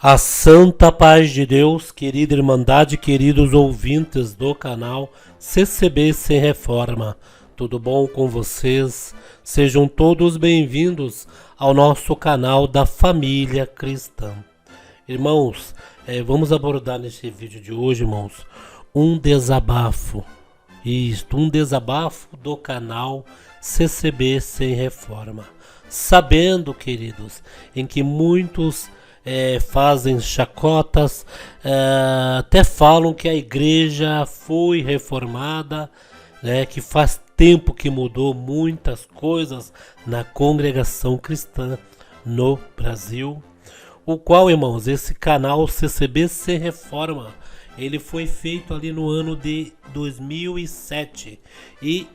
A santa paz de Deus, querida Irmandade, queridos ouvintes do canal CCB Sem Reforma. Tudo bom com vocês? Sejam todos bem-vindos ao nosso canal da família cristã. Irmãos, vamos abordar nesse vídeo de hoje, irmãos, um desabafo. Um desabafo do canal CCB Sem Reforma. Sabendo, queridos, em que muitos fazem chacotas, até falam que a igreja foi reformada, que faz tempo que mudou muitas coisas na congregação cristã no Brasil. O qual, irmãos, esse canal CCB Sem Reforma, ele foi feito ali no ano de 2007 e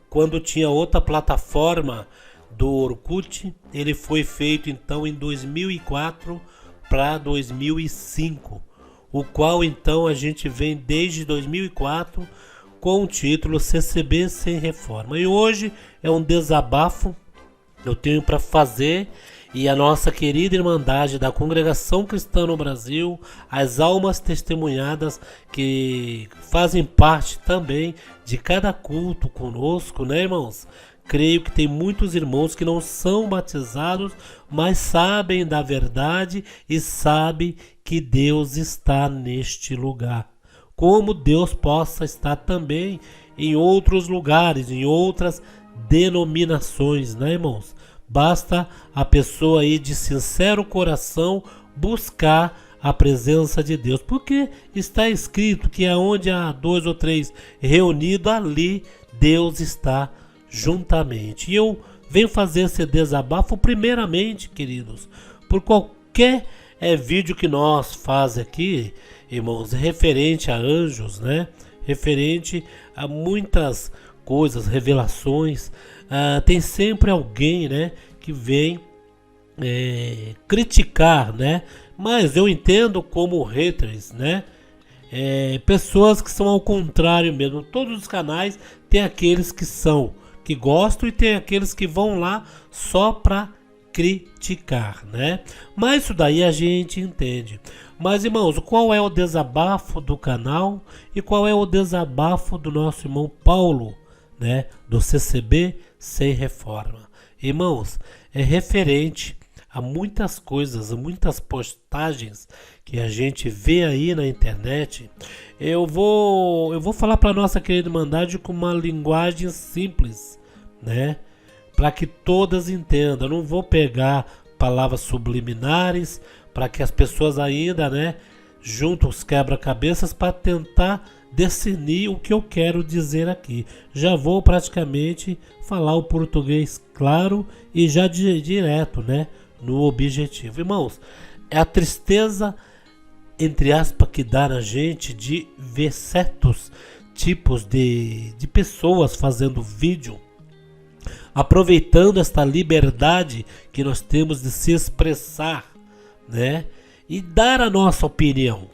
quando tinha outra plataforma do Orkut, ele foi feito então em 2004 para 2005, o qual então a gente vem desde 2004 com o título CCB Sem Reforma. E hoje é um desabafo que eu tenho para fazer, e a nossa querida Irmandade da Congregação Cristã no Brasil, as almas testemunhadas que fazem parte também de cada culto conosco, né, irmãos? Creio que tem muitos irmãos que não são batizados, mas sabem da verdade e sabem que Deus está neste lugar. Como Deus possa estar também em outros lugares, em outras denominações, né, irmãos? Basta a pessoa aí de sincero coração buscar a presença de Deus, porque está escrito que aonde há 2 ou 3 reunidos, ali Deus está juntamente. E eu venho fazer esse desabafo primeiramente, queridos, por qualquer vídeo que nós faz aqui, irmãos, referente a anjos, né? Referente a muitas coisas, revelações, tem sempre alguém, né, que vem criticar, né? Mas eu entendo como haters, né? Pessoas que são ao contrário mesmo. Todos os canais tem aqueles que gostam e tem aqueles que vão lá só para criticar, né? Mas isso daí a gente entende. Mas, irmãos, qual é o desabafo do canal e qual é o desabafo do nosso irmão Paulo, né? Do CCB Sem Reforma. Irmãos, é referente a muitas coisas, muitas postagens que a gente vê aí na internet. Eu vou falar para nossa querida Irmandade com uma linguagem simples, né? Para que todas entendam. Eu não vou pegar palavras subliminares para que as pessoas ainda, né, juntam os quebra-cabeças para tentar discernir o que eu quero dizer aqui. Já vou praticamente falar o português claro e já direto, né, no objetivo. Irmãos, é a tristeza, entre aspas, que dá na gente de ver certos tipos de pessoas fazendo vídeo, aproveitando esta liberdade que nós temos de se expressar, né, e dar a nossa opinião.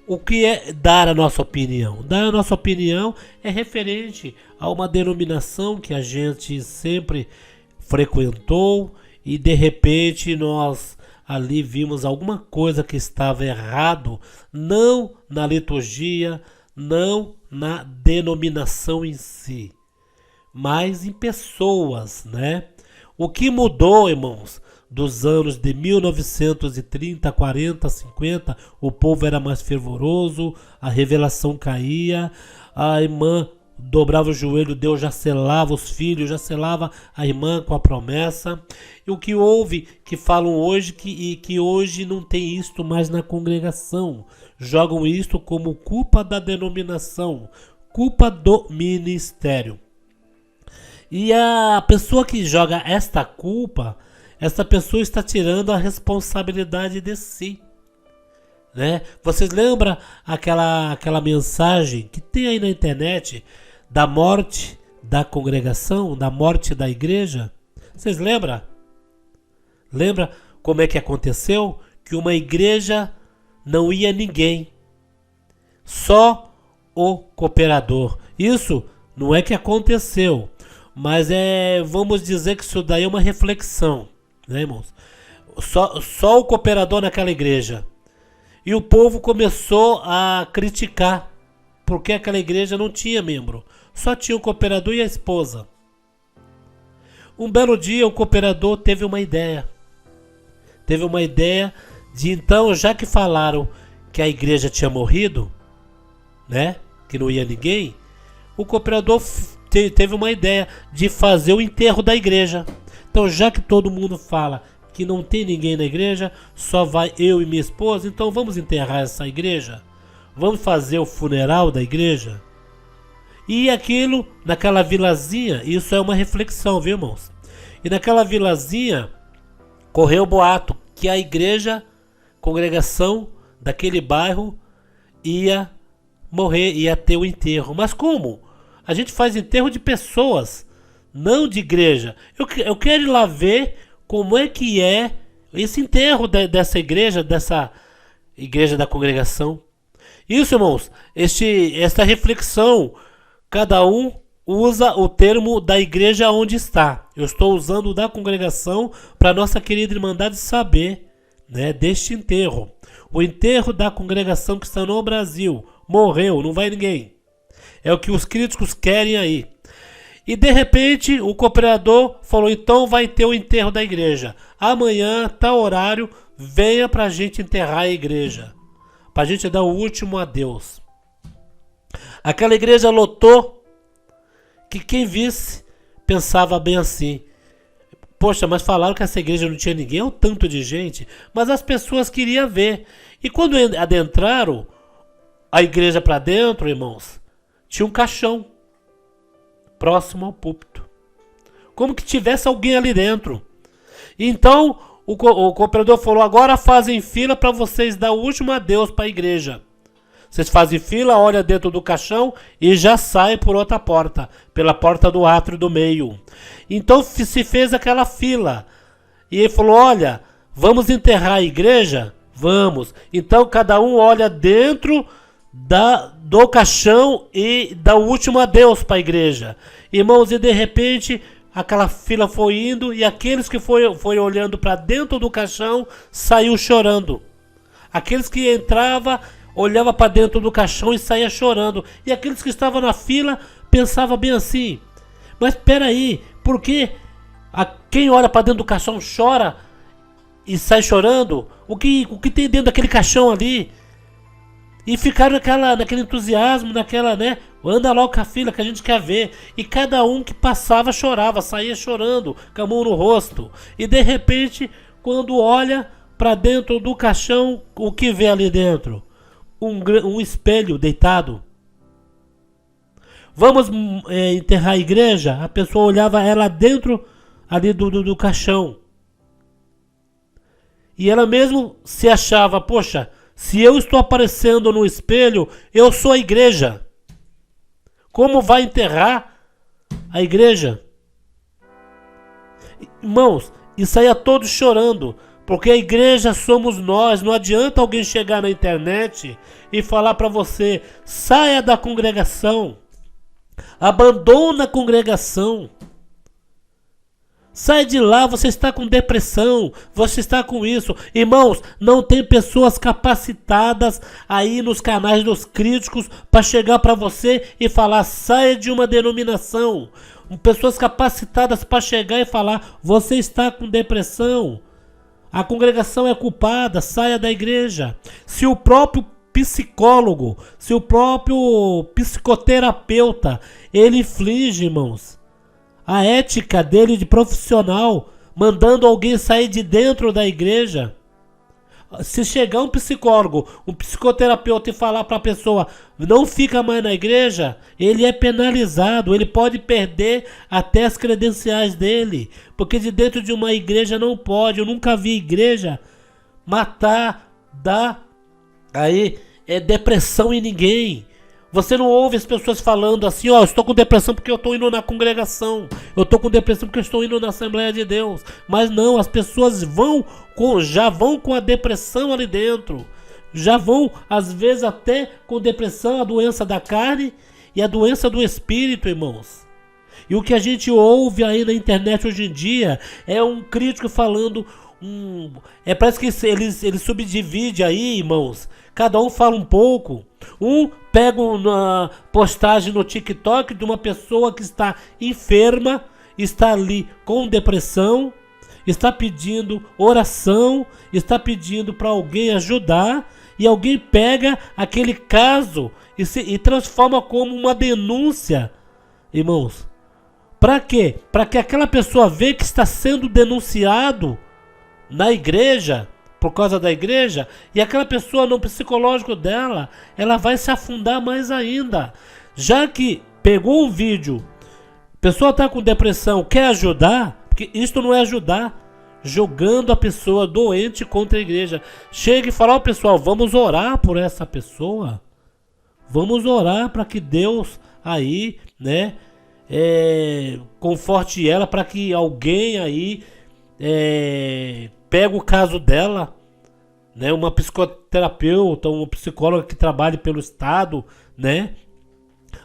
O que é dar a nossa opinião? Dar a nossa opinião é referente a uma denominação que a gente sempre frequentou e de repente nós ali vimos alguma coisa que estava errado, não na liturgia, não na denominação em si, mas em pessoas, né? O que mudou, irmãos, dos anos de 1930, 40, 50, o povo era mais fervoroso, a revelação caía, a irmã dobrava o joelho, Deus já selava os filhos, já selava a irmã com a promessa. E o que houve, que falam hoje, que hoje não tem isto mais na congregação, jogam isto como culpa da denominação, culpa do ministério. E a pessoa que joga esta culpa, essa pessoa está tirando a responsabilidade de si, né? Vocês lembram aquela mensagem que tem aí na internet da morte da congregação, da morte da igreja? Vocês lembram? Lembra como é que aconteceu? Que uma igreja não ia ninguém, só o cooperador. Isso não é que aconteceu, mas vamos dizer que isso daí é uma reflexão, né, irmãos? Só o cooperador naquela igreja. E o povo começou a criticar, porque aquela igreja não tinha membro. Só tinha o cooperador e a esposa. Um belo dia o cooperador teve uma ideia. Teve uma ideia de, então, já que falaram que a igreja tinha morrido, né? Que não ia ninguém, o cooperador teve uma ideia de fazer o enterro da igreja. Então, já que todo mundo fala que não tem ninguém na igreja, só vai eu e minha esposa, então vamos enterrar essa igreja? Vamos fazer o funeral da igreja? E aquilo, naquela vilazinha, isso é uma reflexão, viu, irmãos? E naquela vilazinha, correu o boato que a igreja, congregação daquele bairro, ia morrer, ia ter o enterro. Mas como? A gente faz enterro de pessoas, não de igreja. Eu quero ir lá ver como é que é esse enterro dessa igreja da congregação. Isso, irmãos, esta reflexão, cada um usa o termo da igreja onde está. Eu estou usando o da congregação para nossa querida Irmandade saber, né, deste enterro. O enterro da congregação que está no Brasil. Morreu, não vai ninguém. É o que os críticos querem aí. E de repente o cooperador falou, então vai ter o enterro da igreja. Amanhã, tal horário, venha pra gente enterrar a igreja. Pra gente dar o último adeus. Aquela igreja lotou, que quem visse pensava bem assim. Poxa, mas falaram que essa igreja não tinha ninguém, é um tanto de gente. Mas as pessoas queriam ver. E quando adentraram a igreja para dentro, irmãos, tinha um caixão próximo ao púlpito, como que tivesse alguém ali dentro. Então o cooperador falou, agora fazem fila para vocês dar o último adeus para a igreja. Vocês fazem fila, olha dentro do caixão e já sai por outra porta, pela porta do átrio do meio. Então se fez aquela fila e ele falou, olha, vamos enterrar a igreja? Vamos. Então cada um olha dentro do caixão e dá o último adeus para a igreja. Irmãos, e de repente aquela fila foi indo e aqueles que foi olhando para dentro do caixão saiu chorando. Aqueles que entravam olhava para dentro do caixão e saía chorando. E aqueles que estavam na fila pensavam bem assim, mas espera aí, por que quem olha para dentro do caixão chora e sai chorando? O que tem dentro daquele caixão ali? E ficaram naquele entusiasmo, né? Anda logo com a fila que a gente quer ver. E cada um que passava chorava, saía chorando, com a mão no rosto. E de repente, quando olha para dentro do caixão, o que vê ali dentro? Um espelho deitado. Vamos enterrar a igreja? A pessoa olhava ela dentro ali do caixão. E ela mesmo se achava, poxa, se eu estou aparecendo no espelho, eu sou a igreja. Como vai enterrar a igreja? Irmãos, e saía todos chorando, porque a igreja somos nós. Não adianta alguém chegar na internet e falar para você, saia da congregação, abandona a congregação. Sai de lá, você está com depressão, você está com isso. Irmãos, não tem pessoas capacitadas aí nos canais dos críticos para chegar para você e falar, saia de uma denominação. Pessoas capacitadas para chegar e falar, você está com depressão. A congregação é culpada, saia da igreja. Se o próprio psicólogo, se o próprio psicoterapeuta, ele inflige, irmãos, a ética dele de profissional, mandando alguém sair de dentro da igreja. Se chegar um psicólogo, um psicoterapeuta e falar para a pessoa, não fica mais na igreja, ele é penalizado, ele pode perder até as credenciais dele, porque de dentro de uma igreja não pode. Eu nunca vi igreja matar, dar depressão em ninguém. Você não ouve as pessoas falando assim, ó, eu estou com depressão porque eu estou indo na congregação, eu estou com depressão porque eu estou indo na Assembleia de Deus. Mas não, as pessoas já vão com a depressão ali dentro, já vão às vezes até com depressão, a doença da carne e a doença do espírito, irmãos. E o que a gente ouve aí na internet hoje em dia é um crítico falando, Parece que eles subdividem aí, irmãos. Cada um fala um pouco. Um pega uma postagem no TikTok de uma pessoa que está enferma, está ali com depressão, está pedindo oração, está pedindo para alguém ajudar, e alguém pega aquele caso e transforma como uma denúncia, irmãos. Para quê? Para que aquela pessoa veja que está sendo denunciado na igreja, por causa da igreja, e aquela pessoa no psicológico dela, ela vai se afundar mais ainda. Já que pegou um vídeo, a pessoa está com depressão, quer ajudar, porque isto não é ajudar, jogando a pessoa doente contra a igreja. Chega e fala, ó, pessoal, vamos orar por essa pessoa, vamos orar para que Deus aí, né, conforte ela, para que alguém aí pega o caso dela, né, uma psicoterapeuta, uma psicóloga que trabalhe pelo Estado, né,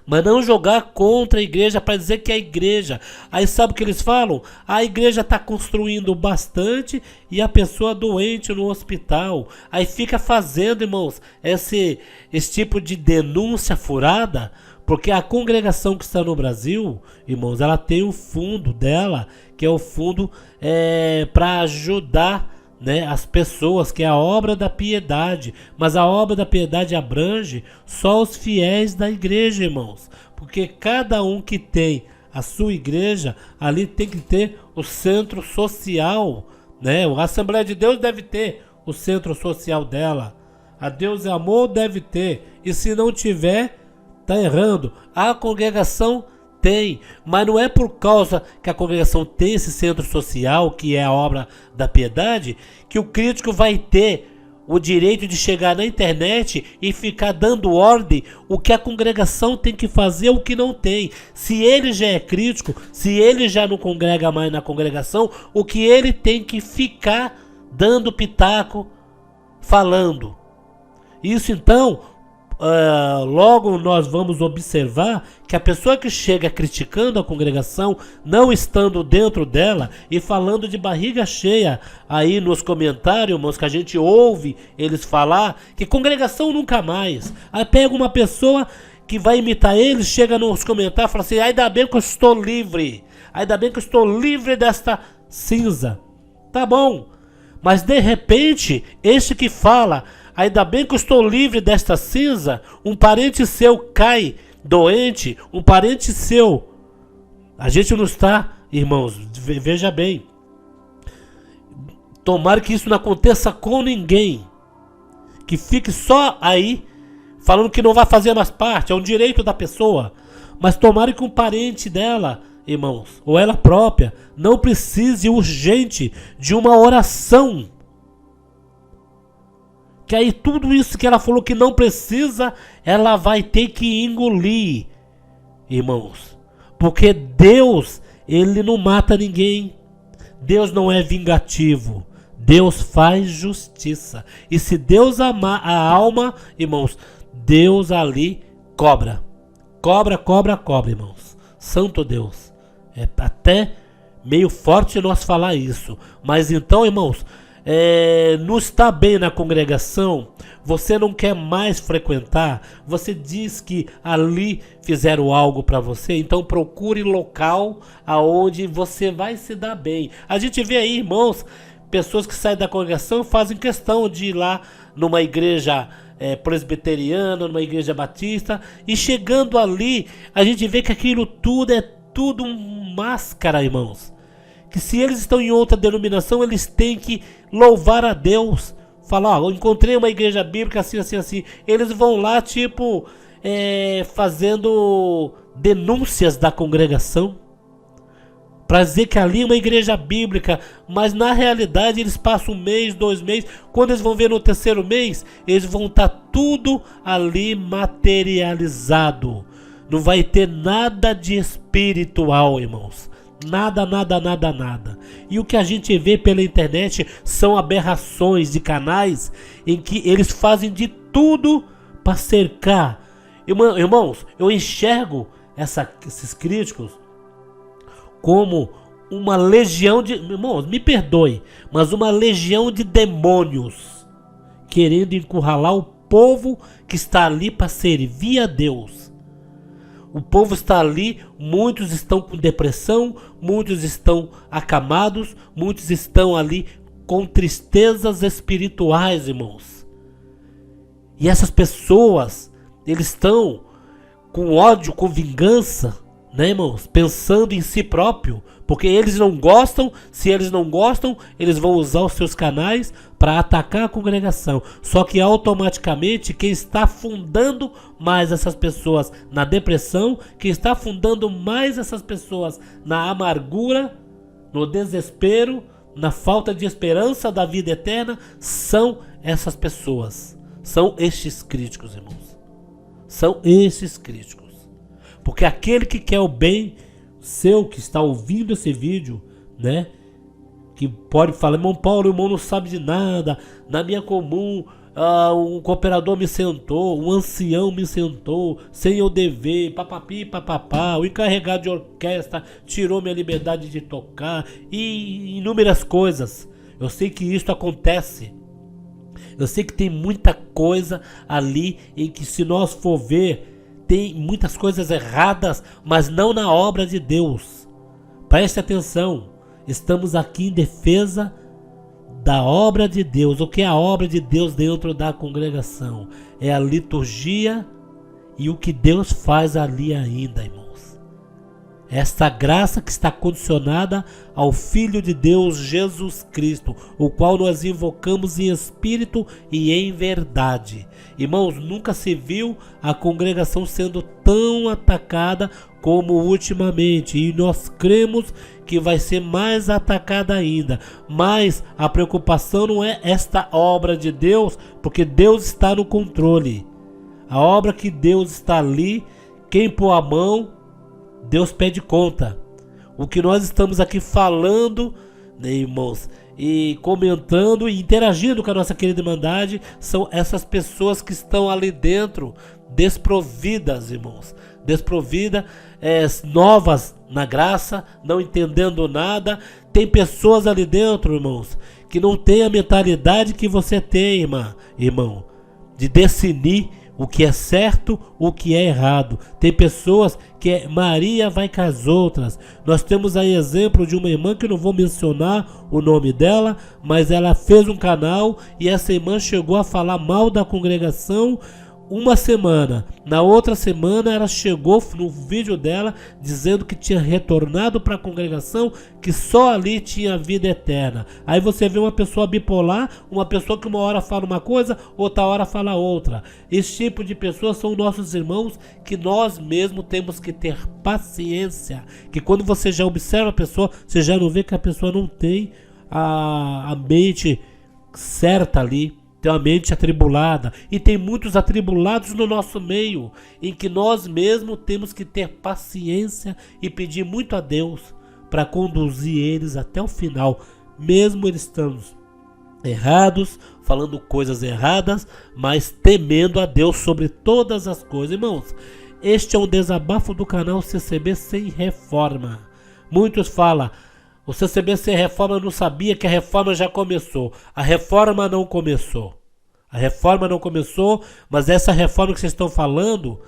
mas não jogar contra a igreja para dizer que é a igreja. Aí sabe o que eles falam? A igreja está construindo bastante e a pessoa doente no hospital. Aí fica fazendo, irmãos, esse tipo de denúncia furada, porque a congregação que está no Brasil, irmãos, ela tem um fundo dela, que é o fundo para ajudar, né, as pessoas, que é a obra da piedade. Mas a obra da piedade abrange só os fiéis da igreja, irmãos, porque cada um que tem a sua igreja, ali tem que ter o centro social, né? A Assembleia de Deus deve ter o centro social dela, a Deus é Amor deve ter, e se não tiver, tá errando. A congregação tem, mas não é por causa que a congregação tem esse centro social, que é a obra da piedade, que o crítico vai ter o direito de chegar na internet e ficar dando ordem o que a congregação tem que fazer, o que não tem. Se ele já é crítico, se ele já não congrega mais na congregação, o que ele tem que ficar dando pitaco, falando. Isso então, logo nós vamos observar que a pessoa que chega criticando a congregação, não estando dentro dela e falando de barriga cheia aí nos comentários, irmãos, que a gente ouve eles falar que congregação nunca mais. Aí pega uma pessoa que vai imitar eles, chega nos comentários e fala assim, ainda bem que eu estou livre, ainda bem que eu estou livre desta cinza. Tá bom, mas de repente, este que fala, ainda bem que eu estou livre desta cinza, um parente seu cai doente, um parente seu. A gente não está, irmãos, veja bem. Tomara que isso não aconteça com ninguém. Que fique só aí, falando que não vai fazer mais parte, é um direito da pessoa. Mas tomara que um parente dela, irmãos, ou ela própria, não precise urgente de uma oração. Que aí tudo isso que ela falou que não precisa, ela vai ter que engolir, irmãos. Porque Deus, ele não mata ninguém. Deus não é vingativo. Deus faz justiça. E se Deus amar a alma, irmãos, Deus ali cobra. Cobra, irmãos. Santo Deus. É até meio forte nós falar isso. Mas então, irmãos, não está bem na congregação, você não quer mais frequentar, você diz que ali fizeram algo para você, então procure local aonde você vai se dar bem. A gente vê aí, irmãos, pessoas que saem da congregação fazem questão de ir lá numa igreja presbiteriana, numa igreja batista, e chegando ali, a gente vê que aquilo tudo é tudo máscara, irmãos. Que se eles estão em outra denominação, eles têm que louvar a Deus. Falar, eu encontrei uma igreja bíblica assim, assim, assim. Eles vão lá, tipo, fazendo denúncias da congregação. Para dizer que ali é uma igreja bíblica. Mas na realidade eles passam 1 mês, 2 meses. Quando eles vão ver no 3º mês, eles vão estar tudo ali materializado. Não vai ter nada de espiritual, irmãos. Nada. E o que a gente vê pela internet são aberrações de canais em que eles fazem de tudo para cercar. Irmãos, eu enxergo esses críticos como uma legião de... Irmãos, me perdoe, mas uma legião de demônios querendo encurralar o povo que está ali para servir a Deus. O povo está ali, muitos estão com depressão, muitos estão acamados, muitos estão ali com tristezas espirituais, irmãos. E essas pessoas, eles estão com ódio, com vingança, né, irmãos? Pensando em si próprio, porque eles não gostam. Se eles não gostam, eles vão usar os seus canais para atacar a congregação. Só que automaticamente quem está afundando mais essas pessoas na depressão, quem está afundando mais essas pessoas na amargura, no desespero, na falta de esperança da vida eterna, são essas pessoas. São estes críticos, irmãos. São esses críticos. Porque aquele que quer o bem seu, que está ouvindo esse vídeo, né? Que pode falar, irmão Paulo, o irmão não sabe de nada. Na minha comum, um cooperador me sentou, um ancião me sentou, sem eu dever, papapi, papapá. O encarregado de orquestra tirou minha liberdade de tocar e inúmeras coisas. Eu sei que isso acontece. Eu sei que tem muita coisa ali em que, se nós for ver, tem muitas coisas erradas, mas não na obra de Deus. Preste atenção, estamos aqui em defesa da obra de Deus. O que é a obra de Deus dentro da congregação? É a liturgia e o que Deus faz ali ainda, irmãos. Esta graça que está condicionada ao Filho de Deus, Jesus Cristo, o qual nós invocamos em espírito e em verdade. Irmãos, nunca se viu a congregação sendo tão atacada como ultimamente, e nós cremos que vai ser mais atacada ainda. Mas a preocupação não é esta obra de Deus, porque Deus está no controle. A obra que Deus está ali, quem pôr a mão, Deus pede conta. O que nós estamos aqui falando, né, irmãos, e comentando e interagindo com a nossa querida Irmandade, são essas pessoas que estão ali dentro, desprovidas, irmãos, desprovidas, novas na graça, não entendendo nada. Tem pessoas ali dentro, irmãos, que não tem a mentalidade que você tem, irmão, de discernir o que é certo, o que é errado. Tem pessoas que Maria vai com as outras. Nós temos aí exemplo de uma irmã que eu não vou mencionar o nome dela, mas ela fez um canal e essa irmã chegou a falar mal da congregação uma semana. Na outra semana ela chegou no vídeo dela dizendo que tinha retornado para a congregação, que só ali tinha vida eterna. Aí você vê uma pessoa bipolar, uma pessoa que uma hora fala uma coisa, outra hora fala outra. Esse tipo de pessoas são nossos irmãos, que nós mesmos temos que ter paciência. Que quando você já observa a pessoa, você já não vê que a pessoa não tem a mente certa ali. Tem uma mente atribulada, e tem muitos atribulados no nosso meio, em que nós mesmos temos que ter paciência e pedir muito a Deus para conduzir eles até o final, mesmo eles estando errados, falando coisas erradas, mas temendo a Deus sobre todas as coisas. Irmãos, este é um desabafo do canal CCB Sem Reforma. Muitos falam: o CCB Sem Reforma não sabia que a reforma já começou. A reforma não começou. A reforma não começou, mas essa reforma que vocês estão falando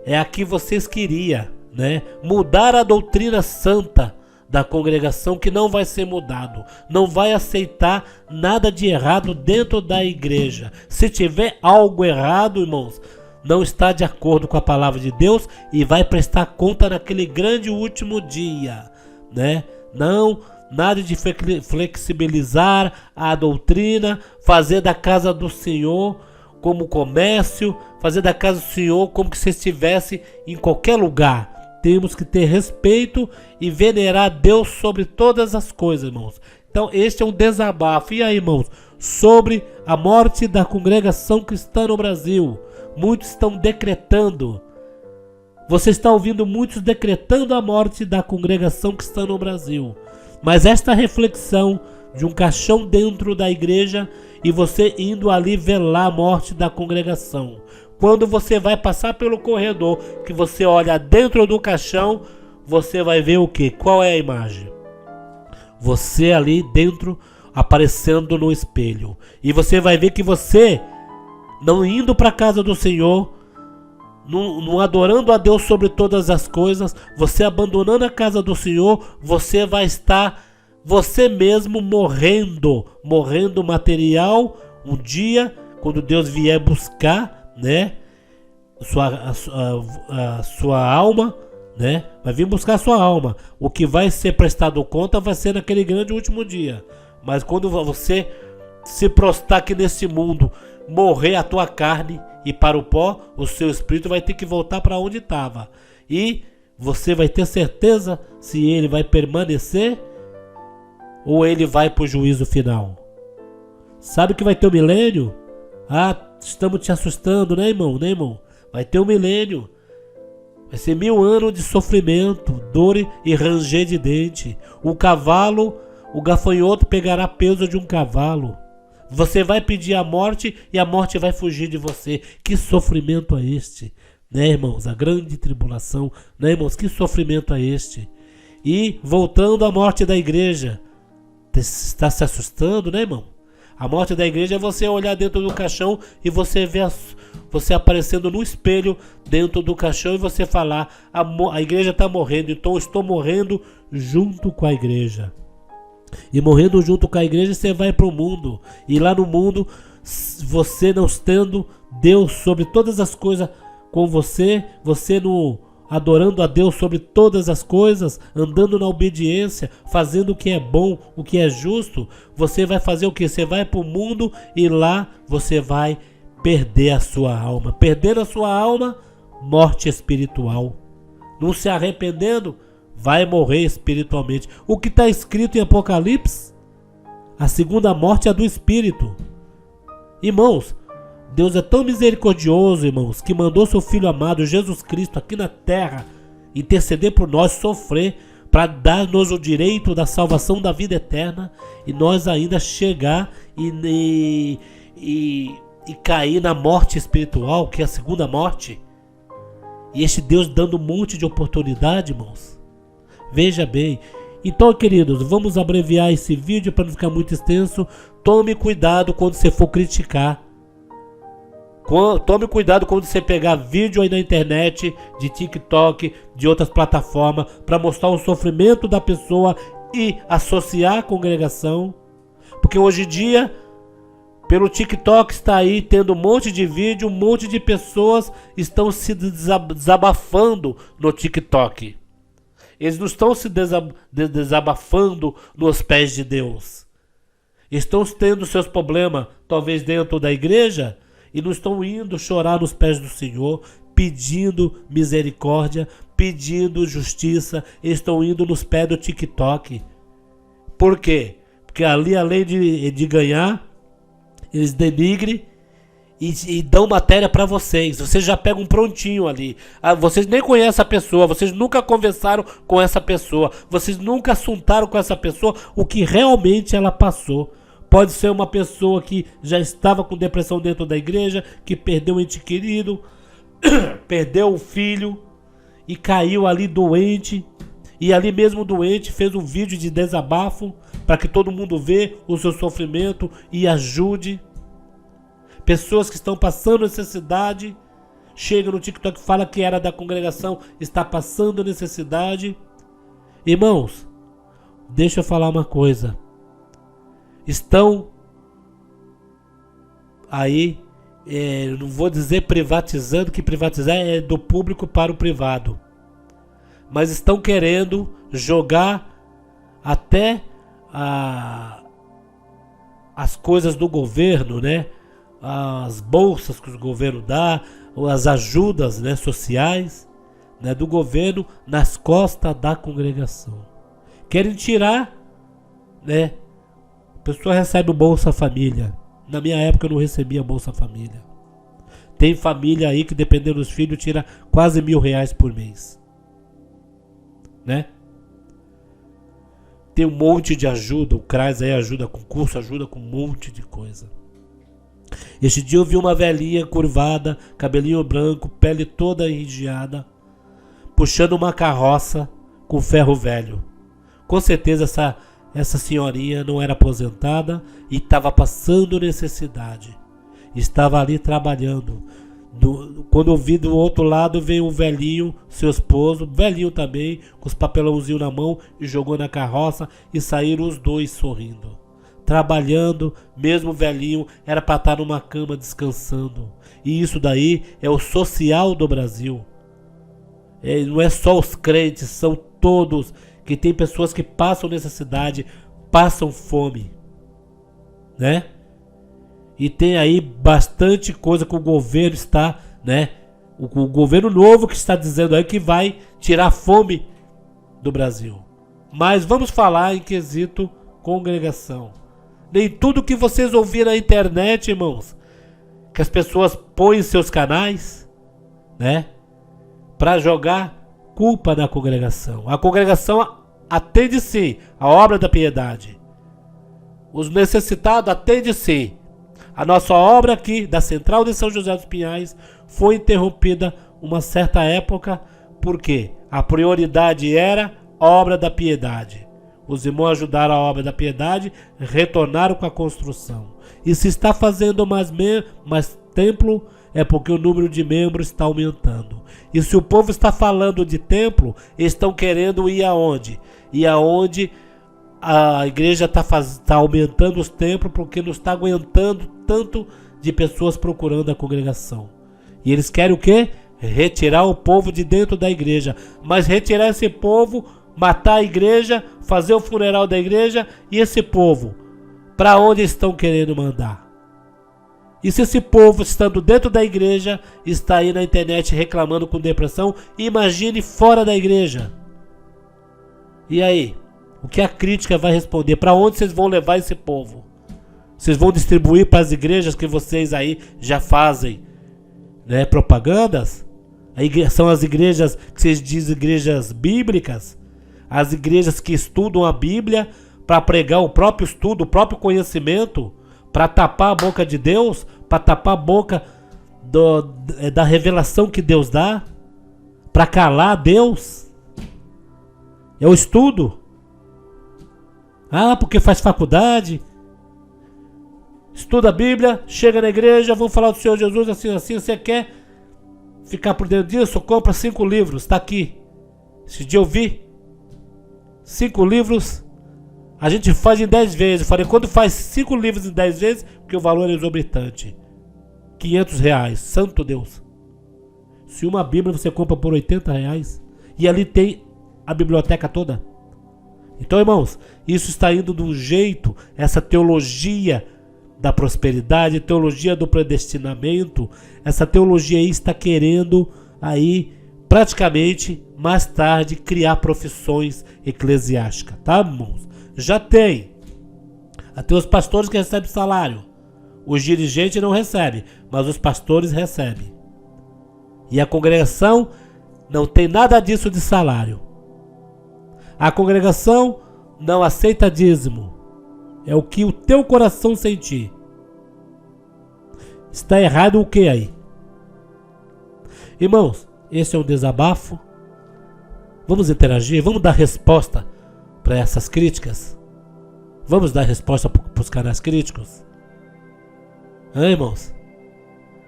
é a que vocês queriam, né? Mudar a doutrina santa da congregação, que não vai ser mudado. Não vai aceitar nada de errado dentro da igreja. Se tiver algo errado, irmãos, não está de acordo com a palavra de Deus e vai prestar conta naquele grande último dia, né? Não, nada de flexibilizar a doutrina, fazer da casa do Senhor como comércio, fazer da casa do Senhor como que se estivesse em qualquer lugar. Temos que ter respeito e venerar Deus sobre todas as coisas, irmãos. Então este é um desabafo. E aí, irmãos, sobre a morte da congregação cristã no Brasil. Muitos estão decretando. Você está ouvindo muitos decretando a morte da congregação cristã no Brasil. Mas esta reflexão de um caixão dentro da igreja e você indo ali velar a morte da congregação. Quando você vai passar pelo corredor, que você olha dentro do caixão, você vai ver o quê? Qual é a imagem? Você ali dentro, aparecendo no espelho. E você vai ver que você, não indo para a casa do Senhor, não adorando a Deus sobre todas as coisas, você abandonando a casa do Senhor, você vai estar, você mesmo morrendo material, um dia, quando Deus vier buscar, né, a sua alma, né, vai vir buscar a sua alma. O que vai ser prestado conta vai ser naquele grande último dia. Mas quando você se prostrar aqui nesse mundo, morrer a tua carne e para o pó, o seu espírito vai ter que voltar para onde estava. E você vai ter certeza se ele vai permanecer ou ele vai para o juízo final. Sabe que vai ter o milênio? Ah, estamos te assustando, né, irmão? Né, irmão? Vai ter o milênio. Vai ser 1000 anos de sofrimento, dor e ranger de dente. O cavalo, o gafanhoto pegará peso de um cavalo. Você vai pedir a morte e a morte vai fugir de você. Que sofrimento é este? Né, irmãos? A grande tribulação. Né, irmãos? Que sofrimento é este? E voltando à morte da igreja. Está se assustando, né, irmão? A morte da igreja é você olhar dentro do caixão e você ver você aparecendo no espelho dentro do caixão e você falar: a igreja está morrendo, então eu estou morrendo junto com a igreja. E morrendo junto com a igreja, você vai para o mundo. E lá no mundo, você não tendo Deus sobre todas as coisas com você, você no adorando a Deus sobre todas as coisas, andando na obediência, fazendo o que é bom, o que é justo, você vai fazer o que? Você vai para o mundo e lá você vai perder a sua alma. Perder a sua alma, morte espiritual. Não se arrependendo, vai morrer espiritualmente. O que está escrito em Apocalipse? A segunda morte é a do espírito. Irmãos, Deus é tão misericordioso, irmãos, que mandou seu Filho amado, Jesus Cristo, aqui na terra, interceder por nós, sofrer, para dar-nos o direito da salvação da vida eterna, e nós ainda chegar e cair na morte espiritual, que é a segunda morte. E este Deus dando um monte de oportunidade, irmãos. Veja bem. Então, queridos, vamos abreviar esse vídeo para não ficar muito extenso. Tome cuidado quando você for criticar. Tome cuidado quando você pegar vídeo aí na internet, de TikTok, de outras plataformas, para mostrar o sofrimento da pessoa e associar a congregação. Porque hoje em dia, pelo TikTok está aí tendo um monte de vídeo, um monte de pessoas estão se desabafando no TikTok. Eles não estão se desabafando nos pés de Deus. Estão tendo seus problemas, talvez dentro da igreja, e não estão indo chorar nos pés do Senhor, pedindo misericórdia, pedindo justiça. Eles estão indo nos pés do TikTok. Por quê? Porque ali, além de ganhar, eles denigrem e dão matéria para vocês. Vocês já pegam um prontinho ali. Vocês nem conhecem a pessoa, vocês nunca conversaram com essa pessoa, vocês nunca assuntaram com essa pessoa o que realmente ela passou. Pode ser uma pessoa que já estava com depressão dentro da igreja, que perdeu um ente querido, perdeu um filho e caiu ali doente. E ali mesmo doente fez um vídeo de desabafo para que todo mundo vê o seu sofrimento e ajude. Pessoas que estão passando necessidade, chega no TikTok, fala que era da congregação, está passando necessidade. Irmãos, deixa eu falar uma coisa. Estão aí, não vou dizer privatizando, que privatizar é do público para o privado. Mas estão querendo jogar até as coisas do governo, né? As bolsas que o governo dá, as ajudas, né, sociais, né, do governo nas costas da congregação. Querem tirar, né? A pessoa recebe o Bolsa Família. Na minha época eu não recebia Bolsa Família. Tem família aí que, dependendo dos filhos, tira quase R$1.000 por mês, né? Tem um monte de ajuda. O CRAS aí ajuda com curso, ajuda com um monte de coisa. Este dia eu vi uma velhinha curvada, cabelinho branco, pele toda enrigiada, puxando uma carroça com ferro velho. Com certeza essa senhorinha não era aposentada e estava passando necessidade. Estava ali trabalhando. Quando eu vi do outro lado, veio um velhinho, seu esposo, velhinho também, com os papelãozinhos na mão, e jogou na carroça e saíram os dois sorrindo. Trabalhando, mesmo velhinho, era para estar numa cama descansando. E isso daí é o social do Brasil. Não é só os crentes, são todos, que tem pessoas que passam necessidade, passam fome, né? E tem aí bastante coisa que o governo está, né? O governo novo que está dizendo aí que vai tirar a fome do Brasil. Mas vamos falar em quesito congregação. Nem tudo que vocês ouviram na internet, irmãos, que as pessoas põem em seus canais, né? Para jogar culpa na congregação. A congregação atende sim a obra da piedade. Os necessitados atende sim. A nossa obra aqui da Central de São José dos Pinhais foi interrompida uma certa época porque a prioridade era a obra da piedade. Os irmãos ajudaram a obra da piedade, retornaram com a construção. E se está fazendo mais templo, é porque o número de membros está aumentando. E se o povo está falando de templo, eles estão querendo ir aonde? E aonde a igreja está aumentando os templos porque não está aguentando tanto de pessoas procurando a congregação. E eles querem o quê? Retirar o povo de dentro da igreja. Mas retirar esse povo, matar a igreja, fazer o funeral da igreja, e esse povo, para onde estão querendo mandar? E se esse povo, estando dentro da igreja, está aí na internet reclamando com depressão, imagine fora da igreja. E aí? O que a crítica vai responder? Para onde vocês vão levar esse povo? Vocês vão distribuir para as igrejas que vocês aí já fazem, né, propagandas? São as igrejas que vocês dizem igrejas bíblicas? As igrejas que estudam a Bíblia para pregar o próprio estudo, o próprio conhecimento, para tapar a boca de Deus, para tapar a boca da revelação que Deus dá, para calar Deus? É o estudo. Porque faz faculdade, estuda a Bíblia, chega na igreja, vamos falar do Senhor Jesus assim, assim. Você quer ficar por dentro disso? Compra 5 livros, está aqui. Esse dia eu vi 5 livros, a gente faz em 10 vezes. Eu falei, quando faz 5 livros em 10 vezes, porque o valor é exorbitante, R$500, santo Deus. Se uma Bíblia você compra por R$80, e ali tem a biblioteca toda. Então, irmãos, isso está indo de um jeito, essa teologia da prosperidade, teologia do predestinamento, essa teologia aí está querendo aí praticamente mais tarde criar profissões eclesiásticas, tá, irmãos? Já tem. Até os pastores que recebem salário. Os dirigentes não recebem, mas os pastores recebem. E a congregação não tem nada disso de salário. A congregação não aceita dízimo. É o que o teu coração sentir. Está errado o que aí? Irmãos, esse é um desabafo. Vamos interagir, vamos dar resposta para essas críticas. Vamos dar resposta para os canais críticos. Irmãos?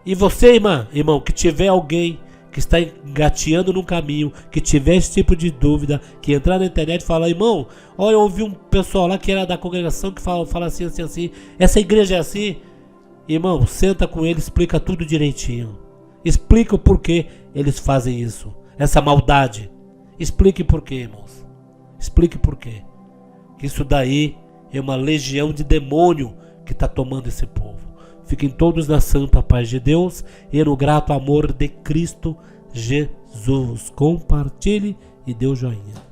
E você, irmão, que tiver alguém que está engateando no caminho, que tiver esse tipo de dúvida, que entrar na internet e falar, irmão, olha, eu ouvi um pessoal lá que era da congregação que fala assim, assim, assim, essa igreja é assim. Irmão, senta com ele, explica tudo direitinho. Explica o porquê eles fazem isso, essa maldade. Explique por quê, irmãos. Explique por quê. Isso daí é uma legião de demônio que está tomando esse povo. Fiquem todos na santa paz de Deus e no grato amor de Cristo Jesus. Compartilhe e dê o joinha.